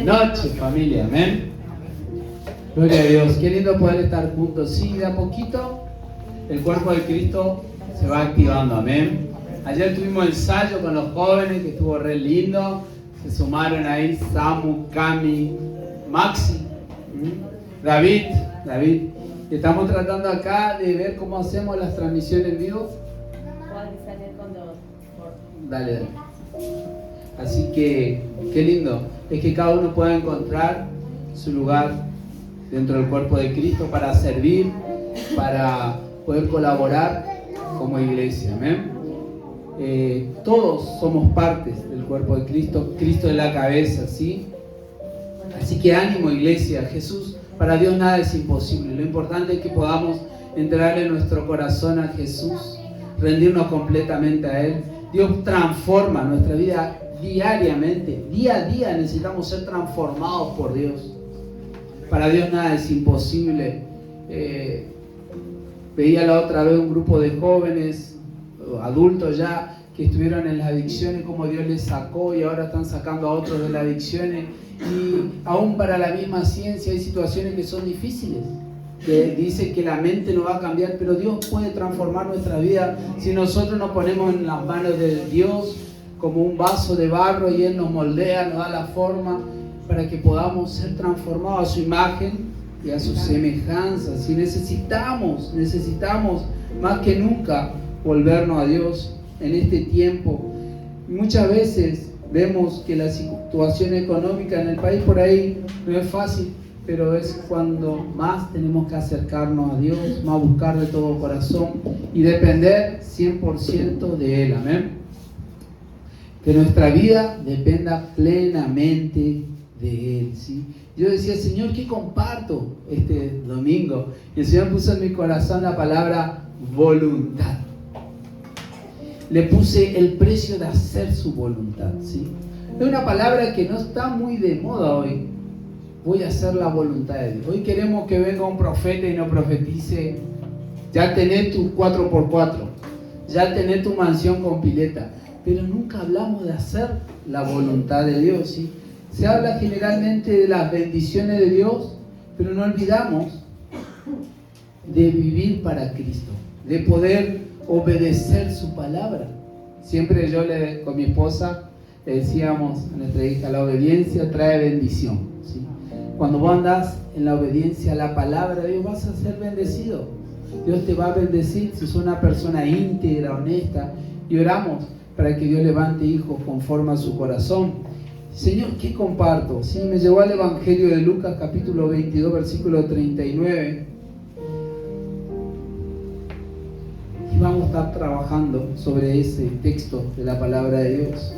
noche, familia, amén. Gloria a Dios, qué lindo poder estar juntos. Sí, de a poquito el cuerpo de Cristo se va activando, amén. Ayer tuvimos ensayo con los jóvenes, que estuvo re lindo. Se sumaron ahí Samu, Cami, Maxi, David. Estamos tratando acá de ver cómo hacemos las transmisiones en vivo. Dale. Así que, qué lindo. Es que cada uno pueda encontrar su lugar dentro del cuerpo de Cristo para servir, para poder colaborar como iglesia. Amén. Todos somos partes del cuerpo de Cristo. Cristo es la cabeza, ¿sí? Así que ánimo, iglesia. Jesús, para Dios nada es imposible. Lo importante es que podamos entrar en nuestro corazón a Jesús, rendirnos completamente a Él. Dios transforma nuestra vida diariamente. Día a día necesitamos ser transformados por Dios. Para Dios nada es imposible. Veía la otra vez un grupo de jóvenes, adultos ya, que estuvieron en las adicciones, como Dios les sacó y ahora están sacando a otros de las adicciones. Y aún para la misma ciencia hay situaciones que son difíciles, que dice que la mente no va a cambiar, pero Dios puede transformar nuestra vida si nosotros nos ponemos en las manos de Dios como un vaso de barro y Él nos moldea, nos da la forma para que podamos ser transformados a su imagen y a su semejanza. Si necesitamos más que nunca volvernos a Dios en este tiempo. Muchas veces vemos que la situación económica en el país por ahí no es fácil, pero es cuando más tenemos que acercarnos a Dios, más buscar de todo corazón y depender 100% de Él. Amén. Que nuestra vida dependa plenamente de Él, ¿sí? Yo decía, Señor, ¿qué comparto este domingo? Y el Señor puso en mi corazón la palabra voluntad. Le puse el precio de hacer su voluntad, ¿sí? Es una palabra que no está muy de moda hoy. Voy a hacer la voluntad de Dios. Hoy queremos que venga un profeta y nos profetice: ya tenés tu 4x4, ya tenés tu mansión con pileta. Pero nunca hablamos de hacer la voluntad de Dios, ¿sí? Se habla generalmente de las bendiciones de Dios, pero no olvidamos de vivir para Cristo, de poder obedecer su palabra. Siempre con mi esposa le decíamos a nuestra hija: la obediencia trae bendición, ¿sí? Cuando vos andás en la obediencia a la palabra de Dios, vas a ser bendecido. Dios te va a bendecir si sos una persona íntegra, honesta. Y oramos para que Dios levante hijos conforme a su corazón. Señor, ¿qué comparto? Sí, me llevó al Evangelio de Lucas, capítulo 22, versículo 39. Y vamos a estar trabajando sobre ese texto de la palabra de Dios.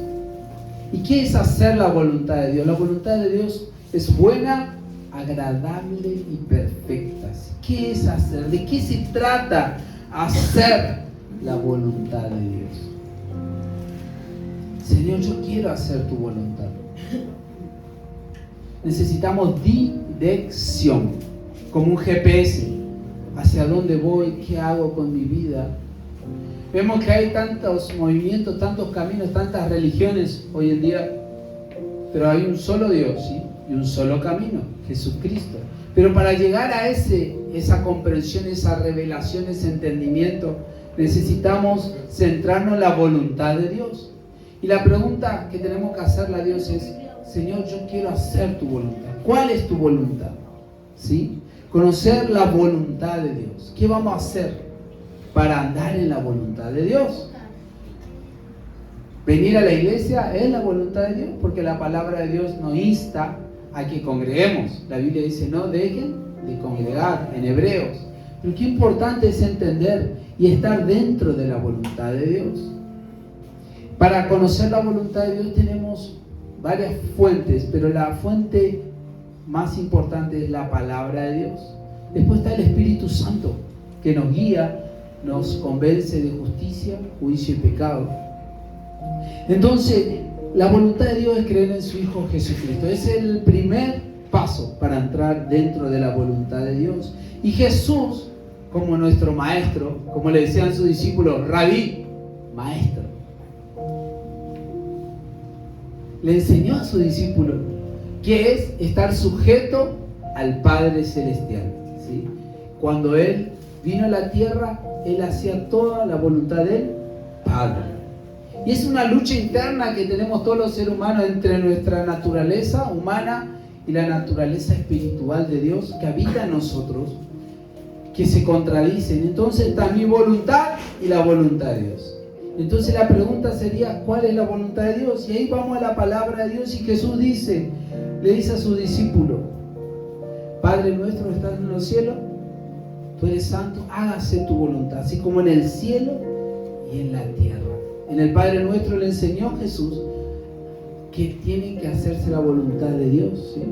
¿Y qué es hacer la voluntad de Dios? La voluntad de Dios es buena, agradable y perfecta. ¿Qué es hacer? ¿De qué se trata hacer la voluntad de Dios? Señor, yo quiero hacer tu voluntad. Necesitamos dirección, como un GPS. ¿Hacia dónde voy? ¿Qué hago con mi vida? Vemos que hay tantos movimientos, tantos caminos, tantas religiones hoy en día, pero hay un solo Dios, ¿sí? Y un solo camino, Jesucristo. Pero para llegar a esa comprensión, esa revelación, ese entendimiento, necesitamos centrarnos en la voluntad de Dios. Y la pregunta que tenemos que hacerle a Dios es: Señor, yo quiero hacer tu voluntad. ¿Cuál es tu voluntad? ¿Sí? Conocer la voluntad de Dios. ¿Qué vamos a hacer para andar en la voluntad de Dios? Venir a la iglesia es la voluntad de Dios, porque la palabra de Dios nos insta a que congreguemos. La Biblia dice: no dejen de congregar, en Hebreos. Pero qué importante es entender y estar dentro de la voluntad de Dios. Para conocer la voluntad de Dios tenemos varias fuentes, pero la fuente más importante es la palabra de Dios. Después está el Espíritu Santo, que nos guía, nos convence de justicia, juicio y pecado. Entonces, la voluntad de Dios es creer en su Hijo Jesucristo. Es el primer paso para entrar dentro de la voluntad de Dios. Y Jesús, como nuestro maestro, como le decían sus discípulos, Rabí, maestro, le enseñó a sus discípulos que es estar sujeto al Padre Celestial, ¿sí? Cuando Él vino a la tierra, Él hacía toda la voluntad del Padre. Y es una lucha interna que tenemos todos los seres humanos entre nuestra naturaleza humana y la naturaleza espiritual de Dios que habita en nosotros, que se contradicen. Entonces está mi voluntad y la voluntad de Dios. Entonces la pregunta sería, ¿cuál es la voluntad de Dios? Y ahí vamos a la palabra de Dios y Jesús le dice a sus discípulos: Padre nuestro que estás en los cielos, tú eres santo, hágase tu voluntad, así como en el cielo y en la tierra. En el Padre nuestro le enseñó Jesús que tiene que hacerse la voluntad de Dios, ¿sí?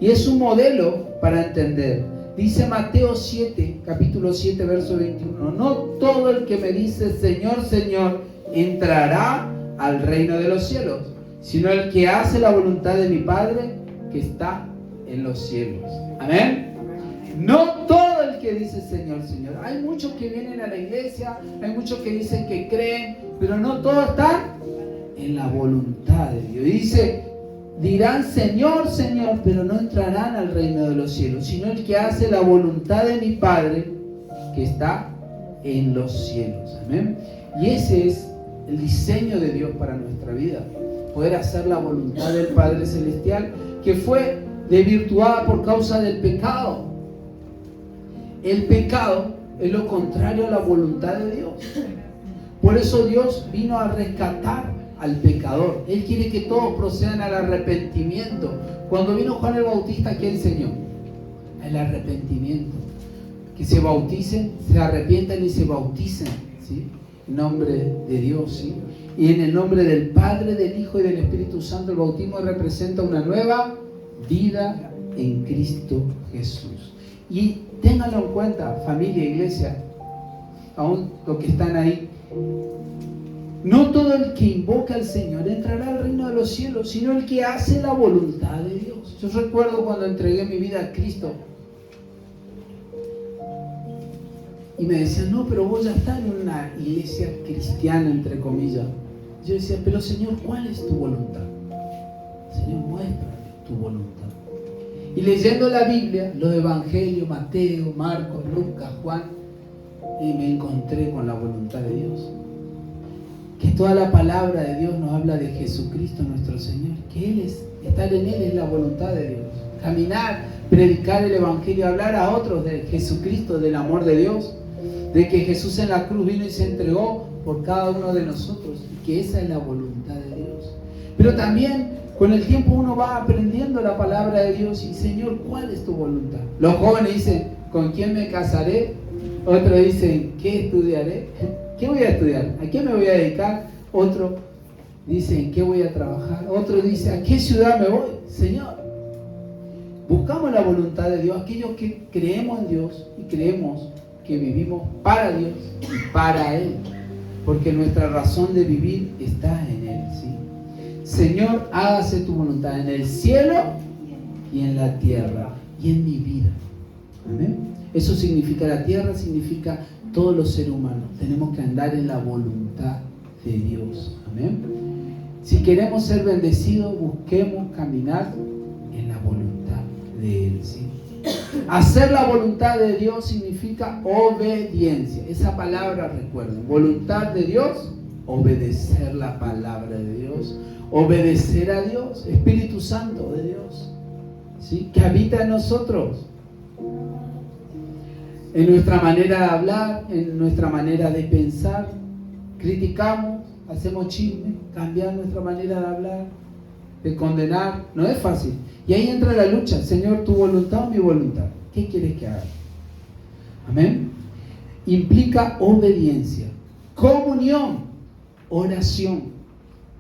Y es un modelo para entender. Dice Mateo 7, capítulo 7, verso 21: no todo el que me dice Señor, Señor, entrará al reino de los cielos, sino el que hace la voluntad de mi Padre que está en los cielos. Amén. No todo el que dice Señor, Señor. Hay muchos que vienen a la iglesia, hay muchos que dicen que creen, pero no todos están en la voluntad de Dios. Y dice, dirán Señor, Señor, pero no entrarán al reino de los cielos, sino el que hace la voluntad de mi Padre que está en los cielos. Amén. Y ese es el diseño de Dios para nuestra vida, poder hacer la voluntad del Padre Celestial, que fue desvirtuada por causa del pecado. El pecado es lo contrario a la voluntad de Dios. Por eso Dios vino a rescatar al pecador. Él quiere que todos procedan al arrepentimiento. Cuando vino Juan el Bautista, ¿qué enseñó? El arrepentimiento. Que se bauticen, se arrepientan y se bauticen, ¿sí? En nombre de Dios, ¿sí? Y en el nombre del Padre, del Hijo y del Espíritu Santo. El bautismo representa una nueva vida en Cristo Jesús. Y ténganlo en cuenta, familia, iglesia, aún los que están ahí. No todo el que invoca al Señor entrará al reino de los cielos, sino el que hace la voluntad de Dios. Yo recuerdo cuando entregué mi vida a Cristo y me decían, no, pero vos ya estás en una iglesia cristiana, entre comillas. Yo decía, pero Señor, ¿cuál es tu voluntad? Señor, muéstrame tu voluntad. Y leyendo la Biblia, los evangelios, Mateo, Marcos, Lucas, Juan, y me encontré con la voluntad de Dios. Que toda la palabra de Dios nos habla de Jesucristo nuestro Señor, que Él es, estar en Él es la voluntad de Dios. Caminar, predicar el evangelio, hablar a otros de Jesucristo, del amor de Dios, de que Jesús en la cruz vino y se entregó por cada uno de nosotros, y que esa es la voluntad de Dios. Pero también con el tiempo uno va aprendiendo la palabra de Dios y, Señor, ¿cuál es tu voluntad? Los jóvenes dicen, ¿con quién me casaré? Otros dicen, ¿qué estudiaré? ¿Qué voy a estudiar? ¿A qué me voy a dedicar? Otro dice, ¿en qué voy a trabajar? Otro dice, ¿a qué ciudad me voy? Señor, buscamos la voluntad de Dios, aquellos que creemos en Dios y creemos que vivimos para Dios y para Él, porque nuestra razón de vivir está en Él, ¿sí? Señor, hágase tu voluntad en el cielo y en la tierra y en mi vida. Amén. Eso significa, la tierra significa todos los seres humanos. Tenemos que andar en la voluntad de Dios. Amén. Si queremos ser bendecidos, busquemos caminar en la voluntad de Él, ¿sí? Hacer la voluntad de Dios significa obediencia. Esa palabra, recuerden, voluntad de Dios, obedecer la palabra de Dios, obedecer a Dios, Espíritu Santo de Dios, ¿sí? Que habita en nosotros, en nuestra manera de hablar, en nuestra manera de pensar. Criticamos, hacemos chisme, cambiar nuestra manera de hablar, de condenar, no es fácil. Y ahí entra la lucha, Señor, tu voluntad o mi voluntad, ¿qué quieres que haga? Amén. Implica obediencia, comunión, oración,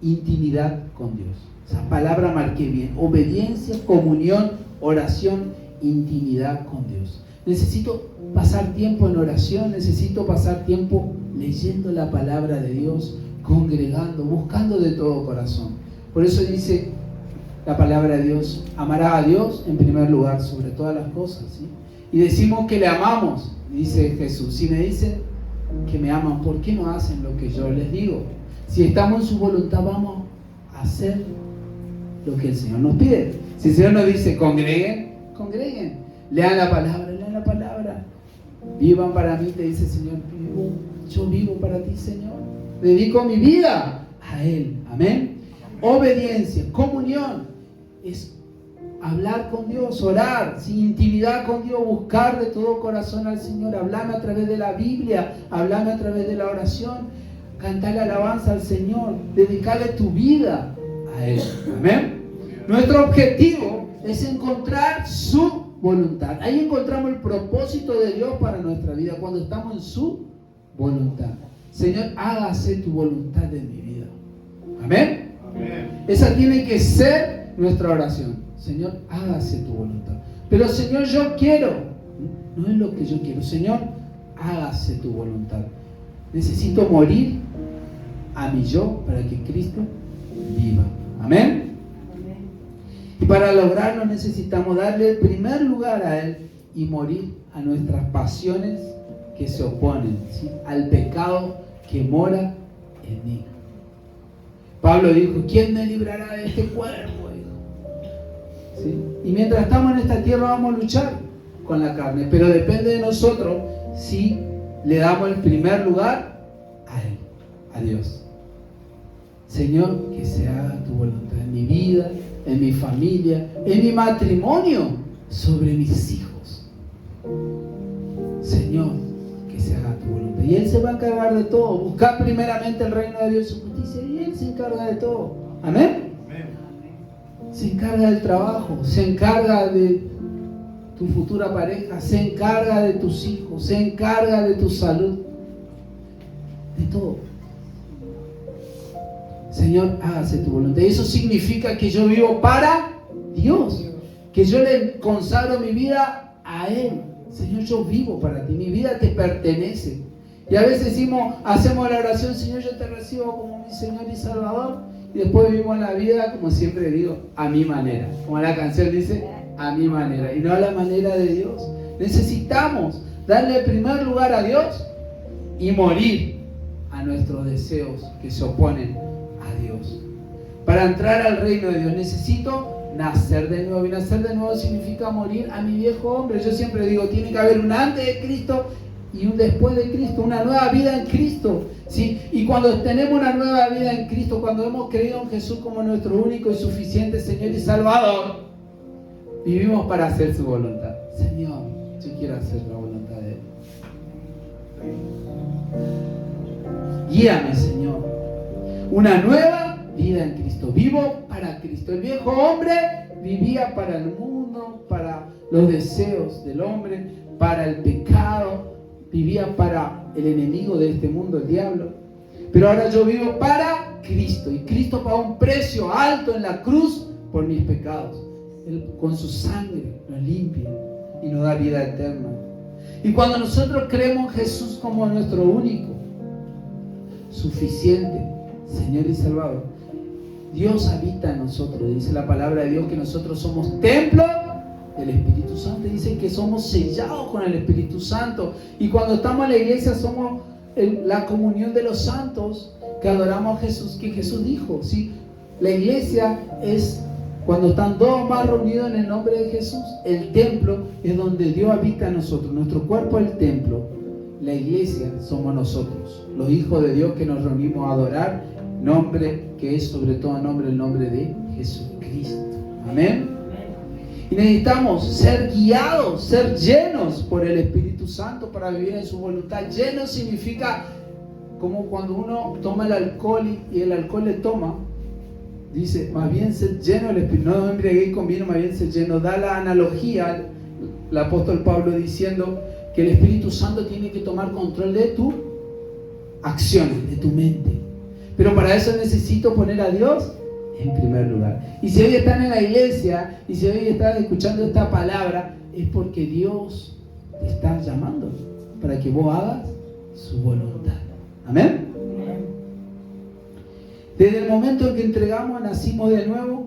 intimidad con Dios. Esa palabra marqué bien, obediencia, comunión, oración, intimidad con Dios. Necesito pasar tiempo en oración, necesito pasar tiempo leyendo la palabra de Dios, congregando, buscando de todo corazón. Por eso dice la palabra de Dios, amará a Dios en primer lugar sobre todas las cosas, ¿sí? Y decimos que le amamos, dice Jesús. Si me dicen que me aman, ¿por qué no hacen lo que yo les digo? Si estamos en su voluntad, vamos a hacer lo que el Señor nos pide. Si el Señor nos dice congreguen, congreguen. Lean la palabra, lean la palabra. Vivan para mí, te dice el Señor. Yo vivo para ti, Señor. Dedico mi vida a Él. Amén. Obediencia, comunión. Es hablar con Dios, orar, sin intimidad con Dios, buscar de todo corazón al Señor. Hablarme a través de la Biblia, hablarme a través de la oración, cantarle alabanza al Señor, dedicarle tu vida a Él. Amén. Nuestro objetivo es encontrar su voluntad. Ahí encontramos el propósito de Dios para nuestra vida, cuando estamos en su voluntad. Señor, hágase tu voluntad en mi vida. Amén. Amén. Esa tiene que ser nuestra oración. Señor, hágase tu voluntad. Pero Señor, yo quiero. No es lo que yo quiero. Señor, hágase tu voluntad. Necesito morir a mi yo para que Cristo viva. Amén. Y para lograrlo necesitamos darle el primer lugar a Él y morir a nuestras pasiones que se oponen, ¿sí?, al pecado que mora en mí. Pablo dijo, ¿quién me librará de este cuerpo? ¿Sí? Y mientras estamos en esta tierra vamos a luchar con la carne, pero depende de nosotros si le damos el primer lugar a Él, a Dios. Señor, que se haga tu voluntad en mi vida, en mi familia, en mi matrimonio, sobre mis hijos. Señor, que se haga tu voluntad. Y Él se va a encargar de todo. Buscar primeramente el reino de Dios y su justicia, y Él se encarga de todo. Amén. Se encarga del trabajo, se encarga de tu futura pareja, se encarga de tus hijos, se encarga de tu salud, de todo. Señor, hágase tu voluntad. Y eso significa que yo vivo para Dios, que yo le consagro mi vida a Él. Señor, yo vivo para ti, mi vida te pertenece. Y a veces hacemos la oración, Señor, yo te recibo como mi Señor y Salvador. Y después vivimos la vida, como siempre digo, a mi manera. Como la canción dice, a mi manera. Y no a la manera de Dios. Necesitamos darle el primer lugar a Dios y morir a nuestros deseos que se oponen a Dios. Para entrar al reino de Dios necesito nacer de nuevo. Y nacer de nuevo significa morir a mi viejo hombre. Yo siempre digo, tiene que haber un antes de Cristo y un después de Cristo, una nueva vida en Cristo, ¿sí? Y cuando tenemos una nueva vida en Cristo, cuando hemos creído en Jesús como nuestro único y suficiente Señor y Salvador, vivimos para hacer su voluntad. Señor, yo quiero hacer la voluntad de Él. Guíame, Señor. Una nueva vida en Cristo. Vivo para Cristo. El viejo hombre vivía para el mundo, para los deseos del hombre, para el pecado. Vivía para el enemigo de este mundo, el diablo. Pero ahora yo vivo para Cristo. Y Cristo pagó un precio alto en la cruz por mis pecados. Él con su sangre nos limpia y nos da vida eterna. Y cuando nosotros creemos en Jesús como nuestro único, suficiente Señor y Salvador, Dios habita en nosotros. Dice la palabra de Dios que nosotros somos templo del Espíritu Santo. Dice que somos sellados con el Espíritu Santo. Y cuando estamos en la iglesia somos la comunión de los santos que adoramos a Jesús, que Jesús dijo, ¿sí? La iglesia es cuando están todos más reunidos en el nombre de Jesús. El templo es donde Dios habita en nosotros. Nuestro cuerpo es el templo. La iglesia somos nosotros, los hijos de Dios que nos reunimos a adorar, nombre que es sobre todo nombre, el nombre de Jesucristo. Amén. Y necesitamos ser guiados, ser llenos por el Espíritu Santo para vivir en su voluntad. Lleno significa como cuando uno toma el alcohol y el alcohol le toma. Dice, más bien ser lleno del Espíritu. No me embriaguéis con vino, más bien ser lleno. Da la analogía el apóstol Pablo diciendo que el Espíritu Santo tiene que tomar control de tus acciones, de tu mente. Pero para eso necesito poner a Dios en primer lugar. Y si hoy están en la iglesia y si hoy están escuchando esta palabra, es porque Dios te está llamando para que vos hagas su voluntad. Amén. Desde el momento en que entregamos, nacimos de nuevo,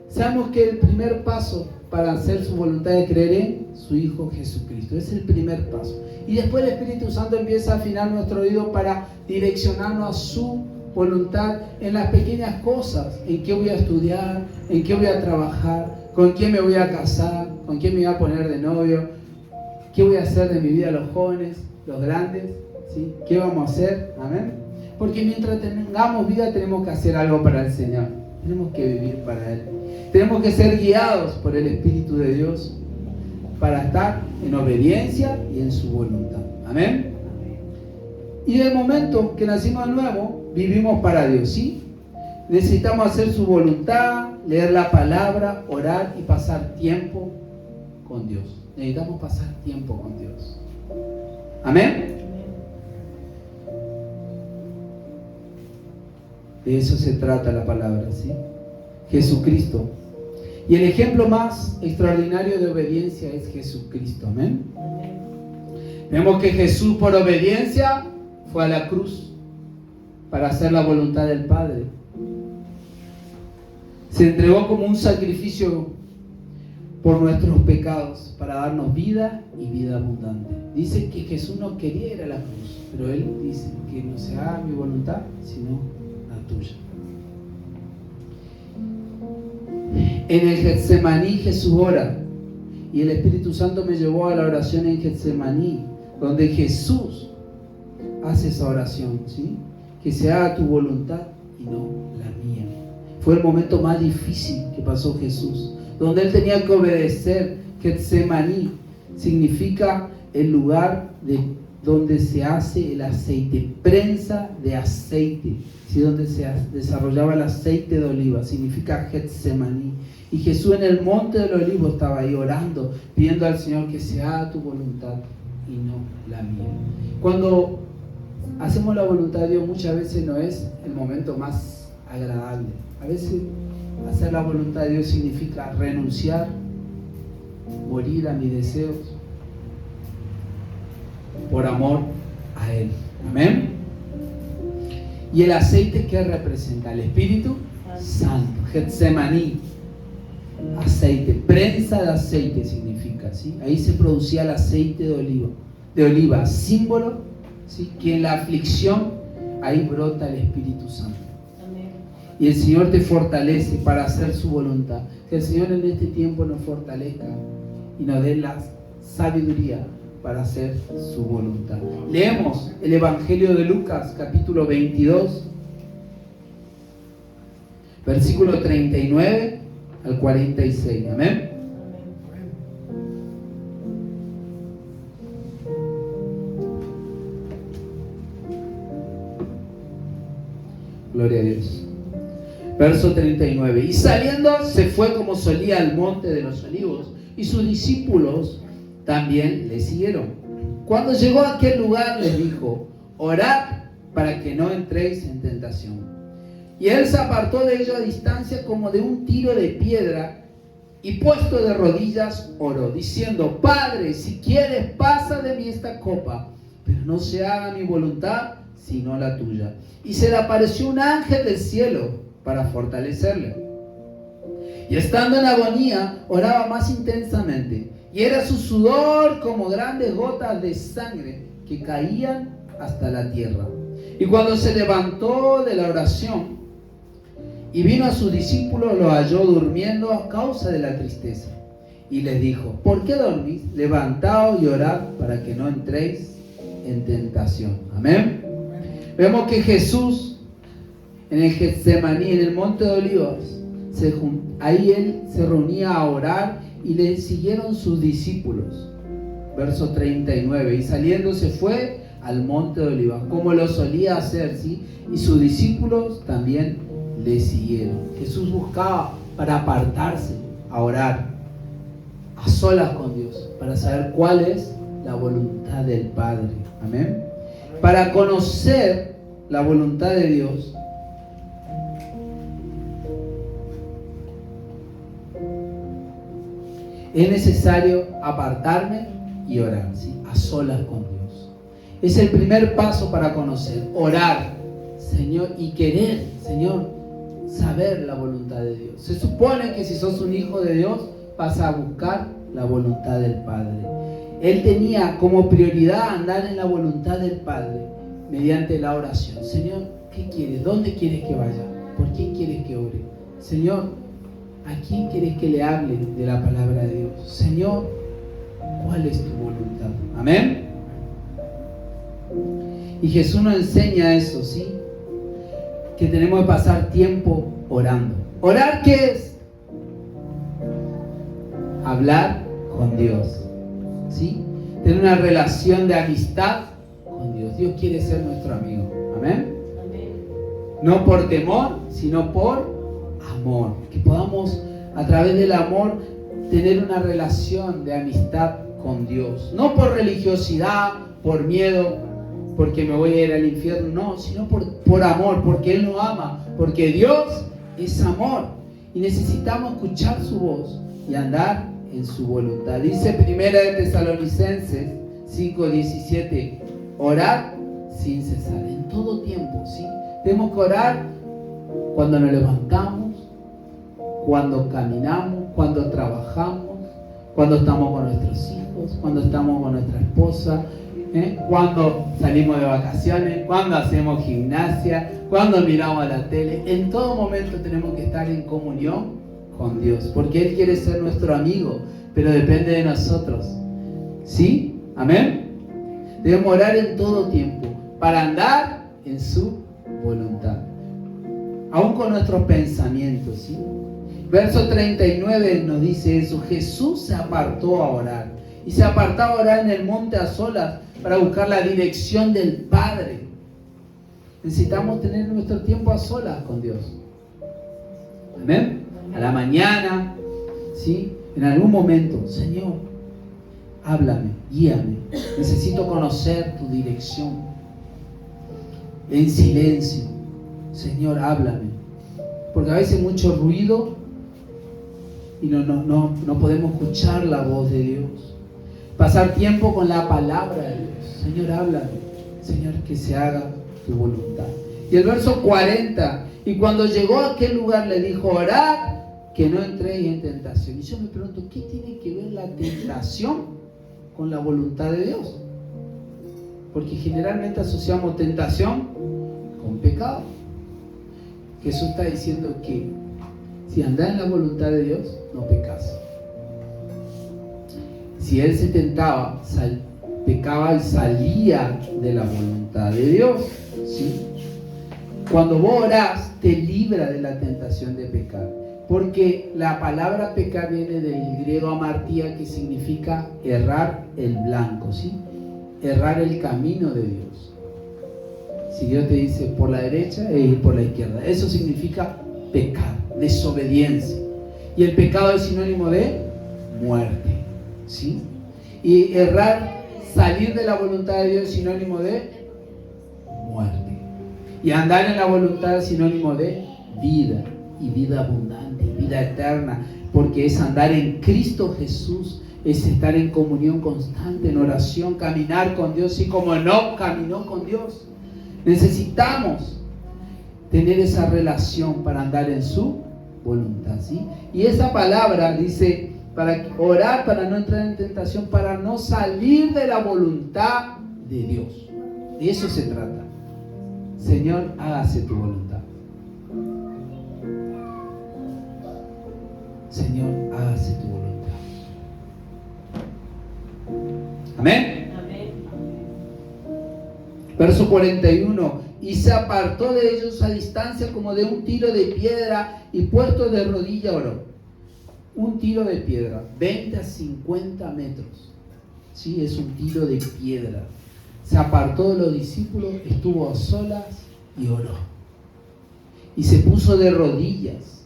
sabemos que el primer paso para hacer su voluntad es creer en su Hijo Jesucristo. Es el primer paso. Y después el Espíritu Santo empieza a afinar nuestro oído para direccionarnos a su voluntad en las pequeñas cosas, en qué voy a estudiar, en qué voy a trabajar, ¿Con quién me voy a casar? ¿Con quién me voy a poner de novio? ¿Qué voy a hacer de mi vida los jóvenes, los grandes? ¿Sí? ¿Qué vamos a hacer? Amén. Porque mientras tengamos vida tenemos que hacer algo para el Señor. Tenemos que vivir para Él. Tenemos que ser guiados por el Espíritu de Dios para estar en obediencia y en su voluntad. Amén. Y del momento que nacimos de nuevo, vivimos para Dios, ¿sí? Necesitamos hacer su voluntad, leer la palabra, orar y pasar tiempo con Dios. Necesitamos pasar tiempo con Dios. Amén. De eso se trata la palabra, ¿sí? Jesucristo. Y el ejemplo más extraordinario de obediencia es Jesucristo. Amén. Vemos que Jesús, por obediencia, fue a la cruz para hacer la voluntad del Padre. Se entregó como un sacrificio por nuestros pecados para darnos vida y vida abundante. Dice que Jesús no quería ir a la cruz, pero Él dice que no se haga mi voluntad, sino la tuya. En el Getsemaní Jesús ora, y el Espíritu Santo me llevó a la oración en Getsemaní, donde Jesús hace esa oración, ¿sí? Que se haga tu voluntad y no la mía. Fue el momento más difícil que pasó Jesús, donde Él tenía que obedecer. Getsemaní significa el lugar donde se hace el aceite, prensa de aceite, ¿sí? Donde se desarrollaba el aceite de oliva, significa Getsemaní. Y Jesús en el monte del olivo estaba ahí orando, pidiendo al Señor que se haga tu voluntad y no la mía. Cuando hacemos la voluntad de Dios, muchas veces no es el momento más agradable. A veces hacer la voluntad de Dios significa renunciar, morir a mis deseos por amor a Él. Amén. Y el aceite, ¿qué representa? El Espíritu Santo. Getsemaní, aceite, prensa de aceite significa, ¿sí? Ahí se producía el aceite de oliva, símbolo, ¿sí? Que en la aflicción ahí brota el Espíritu Santo. Y el Señor te fortalece para hacer su voluntad. Que el Señor en este tiempo nos fortalezca y nos dé la sabiduría para hacer su voluntad. Leemos el Evangelio de Lucas, capítulo 22, versículo 39 al 46. Amén. Gloria a Dios. Verso 39. Y saliendo se fue como solía al monte de los olivos, y sus discípulos también le siguieron. Cuando llegó a aquel lugar les dijo: orad para que no entréis en tentación. Y él se apartó de ellos a distancia como de un tiro de piedra, y puesto de rodillas oró, diciendo: Padre, si quieres, pasa de mí esta copa, pero no se haga mi voluntad sino la tuya. Y se le apareció un ángel del cielo para fortalecerle. Y estando en agonía, oraba más intensamente, y era su sudor como grandes gotas de sangre que caían hasta la tierra. Y cuando se levantó de la oración y vino a sus discípulos, lo halló durmiendo a causa de la tristeza. Y les dijo: ¿por qué dormís? Levantaos y orad para que no entréis en tentación. Amén. Vemos que Jesús en el Getsemaní, en el monte de Olivos, ahí Él se reunía a orar y le siguieron sus discípulos. Verso 39. Y saliendo se fue al monte de Olivos, como lo solía hacer, ¿sí? Y sus discípulos también le siguieron. Jesús buscaba para apartarse a orar a solas con Dios, para saber cuál es la voluntad del Padre. Amén. Para conocer la voluntad de Dios, es necesario apartarme y orar, ¿sí? A solas con Dios. Es el primer paso para conocer, orar, Señor, y querer, Señor, saber la voluntad de Dios. Se supone que si sos un hijo de Dios, vas a buscar la voluntad del Padre. Él tenía como prioridad andar en la voluntad del Padre mediante la oración. Señor, ¿qué quieres? ¿Dónde quieres que vaya? ¿Por quién quieres que ore? Señor, ¿A quién querés que le hable de la palabra de Dios? Señor, ¿cuál es tu voluntad? Amén. Y Jesús nos enseña eso, ¿sí? Que tenemos que pasar tiempo orando. ¿Orar qué es? Hablar con Dios, ¿sí? Tener una relación de amistad con Dios. Dios quiere ser nuestro amigo. Amén. No por temor, sino por amor. Que podamos, a través del amor, tener una relación de amistad con Dios. No por religiosidad, por miedo, porque me voy a ir al infierno. No, sino por amor, porque Él nos ama. Porque Dios es amor. Y necesitamos escuchar su voz y andar en su voluntad. Dice 1 de Tesalonicenses 5:17, orar sin cesar, en todo tiempo, ¿sí? Tenemos que orar cuando nos levantamos, cuando caminamos, cuando trabajamos, cuando estamos con nuestros hijos, cuando estamos con nuestra esposa, cuando salimos de vacaciones, cuando hacemos gimnasia, cuando miramos a la tele. En todo momento tenemos que estar en comunión con Dios, porque Él quiere ser nuestro amigo, pero depende de nosotros. ¿Sí? Amén. Debemos orar en todo tiempo para andar en su voluntad, aún con nuestros pensamientos, ¿sí? Verso 39 nos dice eso. Jesús se apartó a orar, y se apartaba a orar en el monte a solas para buscar la dirección del Padre. Necesitamos tener nuestro tiempo a solas con Dios. Amén. A la mañana, ¿sí? En algún momento, Señor, háblame, guíame. Necesito conocer tu dirección. En silencio, Señor, háblame. Porque a veces hay mucho ruido y no podemos escuchar la voz de Dios. Pasar tiempo con la palabra de Dios. Señor, háblame. Señor, que se haga tu voluntad. Y el verso 40, y cuando llegó a aquel lugar le dijo, orad que no entréis en tentación. Y yo me pregunto, ¿qué tiene que ver la tentación con la voluntad de Dios? Porque generalmente asociamos tentación con pecado. Jesús está diciendo que si andás en la voluntad de Dios, no pecas. Si Él se tentaba, pecaba y salía de la voluntad de Dios, ¿sí? Cuando vos orás, te libra de la tentación de pecar. Porque la palabra pecar viene del griego amartía, que significa errar el blanco, ¿sí? Errar el camino de Dios. Si Dios te dice por la derecha, es ir por la izquierda. Eso significa pecar, desobediencia. Y el pecado es sinónimo de muerte, ¿sí? Y errar, salir de la voluntad de Dios es sinónimo de muerte. Y andar en la voluntad es sinónimo de vida, y vida abundante, vida eterna, porque es andar en Cristo Jesús, es estar en comunión constante, en oración, caminar con Dios. Y como no caminó con Dios, necesitamos tener esa relación para andar en su voluntad, ¿sí? Y esa palabra dice, para orar, para no entrar en tentación, para no salir de la voluntad de Dios. De eso se trata. Señor, hágase tu voluntad. Señor, hágase tu voluntad. Amén. Amén. Verso 41. Y se apartó de ellos a distancia como de un tiro de piedra, y puesto de rodilla oró. Un tiro de piedra, 20 a 50 metros. Sí, es un tiro de piedra. Se apartó de los discípulos, estuvo a solas y oró. Y se puso de rodillas.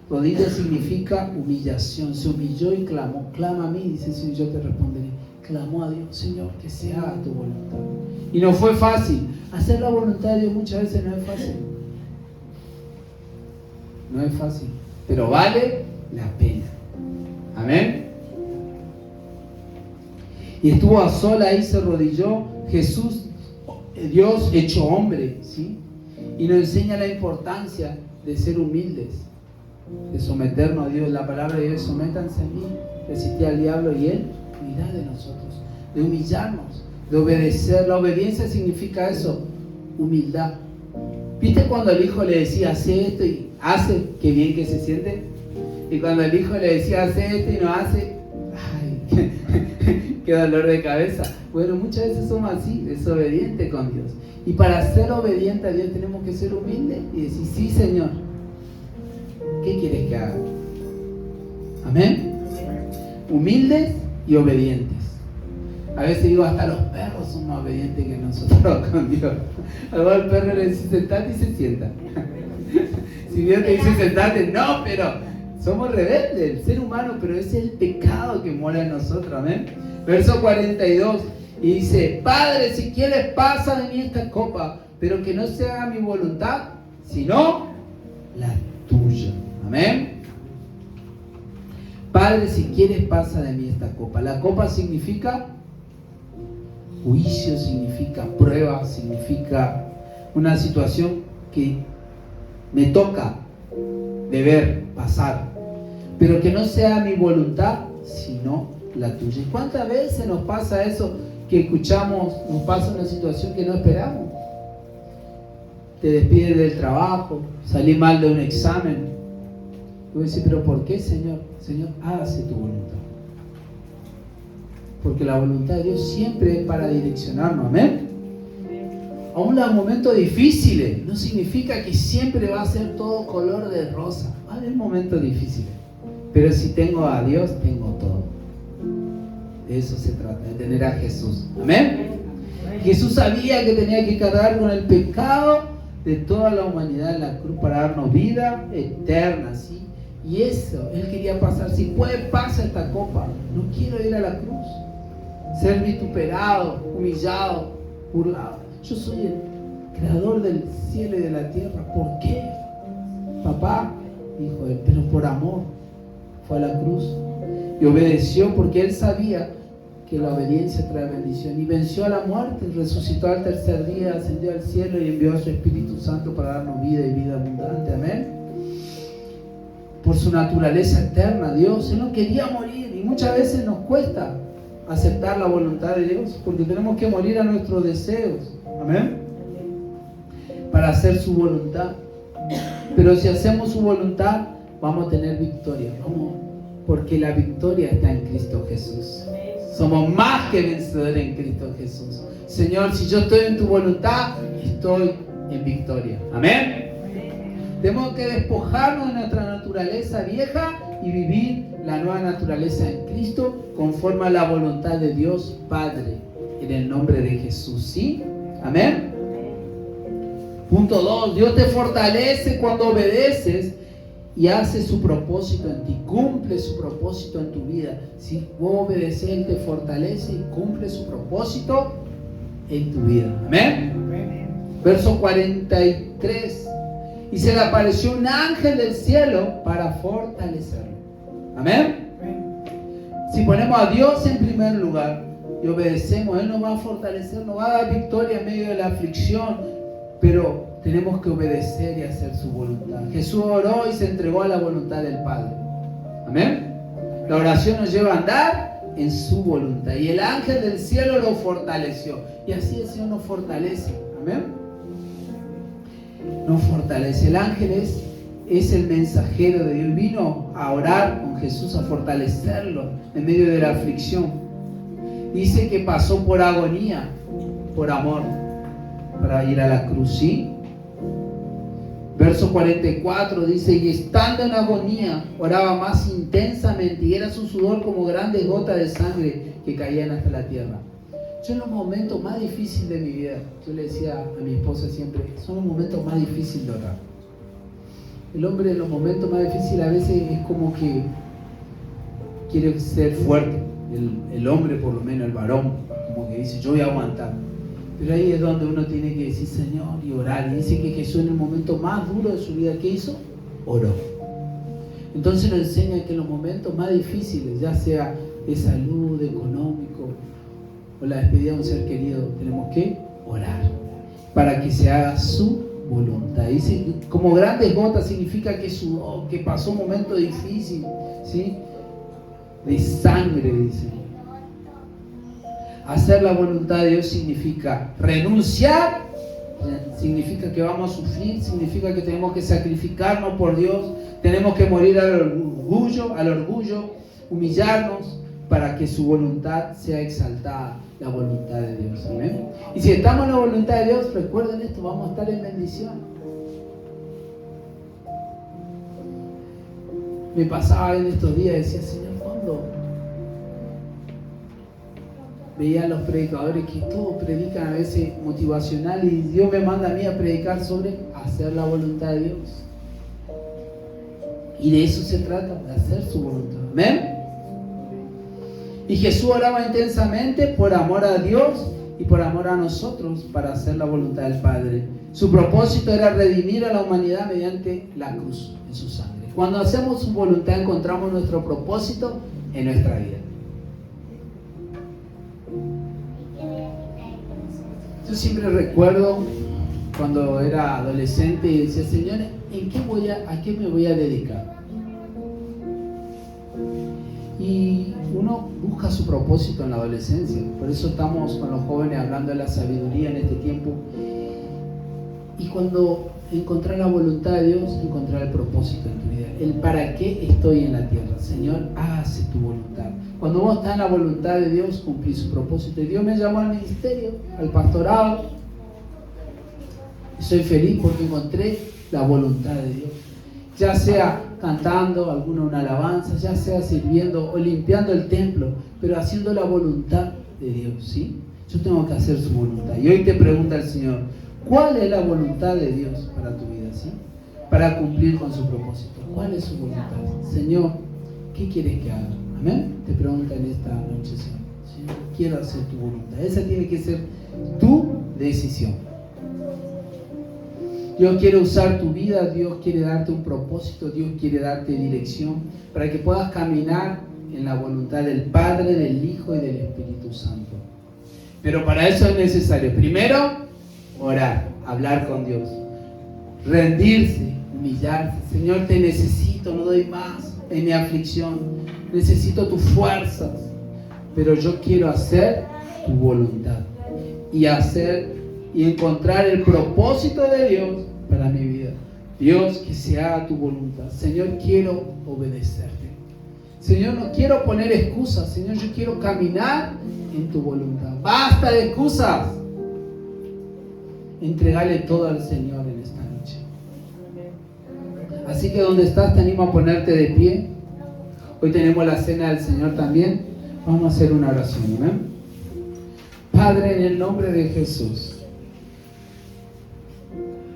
Rodillas significa humillación. Se humilló y clamó. Clama a mí, dice el Señor, yo te responderé. Clamó a Dios, Señor, que se haga tu voluntad. Y no fue fácil. Hacer la voluntad de Dios muchas veces no es fácil. No es fácil, pero vale la pena. Amén. Y estuvo a sola y se arrodilló. Jesús, Dios hecho hombre, ¿sí? Y nos enseña la importancia de ser humildes, de someternos a Dios. La palabra de Dios, sométanse a mí, resistid al diablo y él huirá de nosotros. De humillarnos, de obedecer. La obediencia significa eso, humildad. ¿Viste cuando el hijo le decía, hace esto y hace, qué bien que se siente? Y cuando el hijo le decía, hace esto y no hace, ¡ay! ¡Qué dolor de cabeza! Bueno, muchas veces somos así, desobedientes con Dios. Y para ser obediente a Dios tenemos que ser humildes y decir, sí, Señor, ¿qué quieres que haga? Amén. Humildes y obedientes. A veces digo, hasta los perros son más obedientes que nosotros con Dios. Al perro le dice sentate y se sienta. Si Dios te dice sentate, no, pero somos rebeldes, el ser humano, pero ese es el pecado que mora en nosotros. Amén. Verso 42, y dice, Padre, si quieres pasa de mí esta copa, pero que no se haga mi voluntad, sino la tuya. Amén. Padre, si quieres pasa de mí esta copa. La copa significa juicio, significa prueba, significa una situación que me toca deber pasar, pero que no sea mi voluntad sino la tuya. ¿Y cuántas veces nos pasa eso que escuchamos, nos pasa una situación que no esperamos? Te despides del trabajo, salí mal de un examen. Y voy a decir, pero ¿por qué, Señor? Señor, hágase tu voluntad. Porque la voluntad de Dios siempre es para direccionarnos. Amén. Aún los momentos difíciles no significa que siempre va a ser todo color de rosa. Va a haber momentos difíciles, pero si tengo a Dios, tengo todo. De eso se trata, de tener a Jesús. Amén. Jesús sabía que tenía que cargar con el pecado de toda la humanidad en la cruz para darnos vida eterna, ¿sí? Y eso, Él quería pasar. Si puede, pasa esta copa. No quiero ir a la cruz, ser vituperado, humillado, burlado. Yo soy el creador del cielo y de la tierra. ¿Por qué? Papá, dijo él, pero por amor fue a la cruz y obedeció, porque él sabía que la obediencia trae bendición, y venció a la muerte, resucitó al tercer día, ascendió al cielo y envió a su Espíritu Santo para darnos vida y vida abundante. Amén. Por su naturaleza eterna, Dios, Él no quería morir, y muchas veces nos cuesta aceptar la voluntad de Dios, porque tenemos que morir a nuestros deseos. Amén. Para hacer su voluntad. Pero si hacemos su voluntad, vamos a tener victoria. Porque la victoria está en Cristo Jesús. Somos más que vencedores en Cristo Jesús. Señor, si yo estoy en tu voluntad, estoy en victoria. Amén. Tenemos que despojarnos de nuestra naturaleza vieja y vivir la nueva naturaleza en Cristo conforme a la voluntad de Dios Padre, en el nombre de Jesús. ¿Sí? Amén. Punto 2. Dios te fortalece cuando obedeces y hace su propósito en ti, cumple su propósito en tu vida. Si vos obedeces, Él te fortalece y cumple su propósito en tu vida. Amén. Verso 43. Y se le apareció un ángel del cielo para fortalecerlo. Amén. Si ponemos a Dios en primer lugar y obedecemos, Él nos va a fortalecer, nos va a dar victoria en medio de la aflicción, pero tenemos que obedecer y hacer su voluntad. Jesús oró y se entregó a la voluntad del Padre. Amén. La oración nos lleva a andar en su voluntad, y el ángel del cielo lo fortaleció, y así el Señor nos fortalece. Amén. Nos fortalece. El ángel es el mensajero de Dios. Vino a orar con Jesús, a fortalecerlo en medio de la aflicción. Dice que pasó por agonía, por amor, para ir a la cruz. ¿Sí? Verso 44 dice, y estando en agonía, oraba más intensamente, y era su sudor como grandes gotas de sangre que caían hasta la tierra. Yo en los momentos más difíciles de mi vida, yo le decía a mi esposa siempre, son los momentos más difíciles de orar. El hombre en los momentos más difíciles a veces es como que quiere ser fuerte. El hombre, por lo menos el varón, como que dice, yo voy a aguantar. Pero ahí es donde uno tiene que decir, Señor, y orar. Y dice que Jesús en el momento más duro de su vida, ¿qué hizo? Oró. Entonces nos enseña que en los momentos más difíciles, ya sea de salud, económico, o la despedida de un ser querido, tenemos que orar para que se haga su voluntad. Dice, como grandes gotas, significa que sudó, que pasó un momento difícil, ¿sí? De sangre, dice. Hacer la voluntad de Dios significa renunciar significa que vamos a sufrir, significa que tenemos que sacrificarnos por Dios, tenemos que morir al orgullo, humillarnos para que su voluntad sea exaltada, la voluntad de Dios. ¿Amén? Y si estamos en la voluntad de Dios, recuerden esto, vamos a estar en bendición. Me pasaba en estos días, decía, Señor, ¿cuándo? Veía a los predicadores que todos predican a veces motivacional y Dios me manda a mí a predicar sobre hacer la voluntad de Dios. Y de eso se trata, de hacer su voluntad. ¿Amén? Y Jesús oraba intensamente por amor a Dios y por amor a nosotros para hacer la voluntad del Padre. Su propósito era redimir a la humanidad mediante la cruz en su sangre. Cuando hacemos su voluntad encontramos nuestro propósito en nuestra vida. Yo siempre recuerdo cuando era adolescente y decía, Señor, ¿a qué me voy a dedicar? Y uno busca su propósito en la adolescencia. Por eso estamos con los jóvenes hablando de la sabiduría en este tiempo. Y cuando encontrar la voluntad de Dios, encontrar el propósito en tu vida. El para qué estoy en la tierra. Señor, hágase tu voluntad. Cuando vos estás en la voluntad de Dios, cumplís su propósito. Y Dios me llamó al ministerio, al pastorado. Y soy feliz porque encontré la voluntad de Dios. Ya sea cantando una alabanza, ya sea sirviendo o limpiando el templo, pero haciendo la voluntad de Dios, ¿sí? Yo tengo que hacer su voluntad. Y hoy te pregunta el Señor, ¿cuál es la voluntad de Dios para tu vida, ¿sí? Para cumplir con su propósito. ¿Cuál es su voluntad? Señor, ¿qué quieres que haga? Amén. Te pregunta en esta noche, Señor, quiero hacer tu voluntad. Esa tiene que ser tu decisión. Dios quiere usar tu vida, Dios quiere darte un propósito, Dios quiere darte dirección para que puedas caminar en la voluntad del Padre, del Hijo y del Espíritu Santo. Pero para eso es necesario, primero, orar, hablar con Dios, rendirse, humillarse. Señor, te necesito, no doy más en mi aflicción, necesito tus fuerzas, pero yo quiero hacer tu voluntad y encontrar el propósito de Dios para mi vida. Dios, que se haga tu voluntad. Señor, quiero obedecerte. Señor, no quiero poner excusas. Señor, yo quiero caminar en tu voluntad. Basta de excusas. Entregale todo al Señor en esta noche. Así que donde estás, te animo a ponerte de pie. Hoy tenemos la cena del Señor también. Vamos a hacer una oración, ¿no? Padre, en el nombre de Jesús,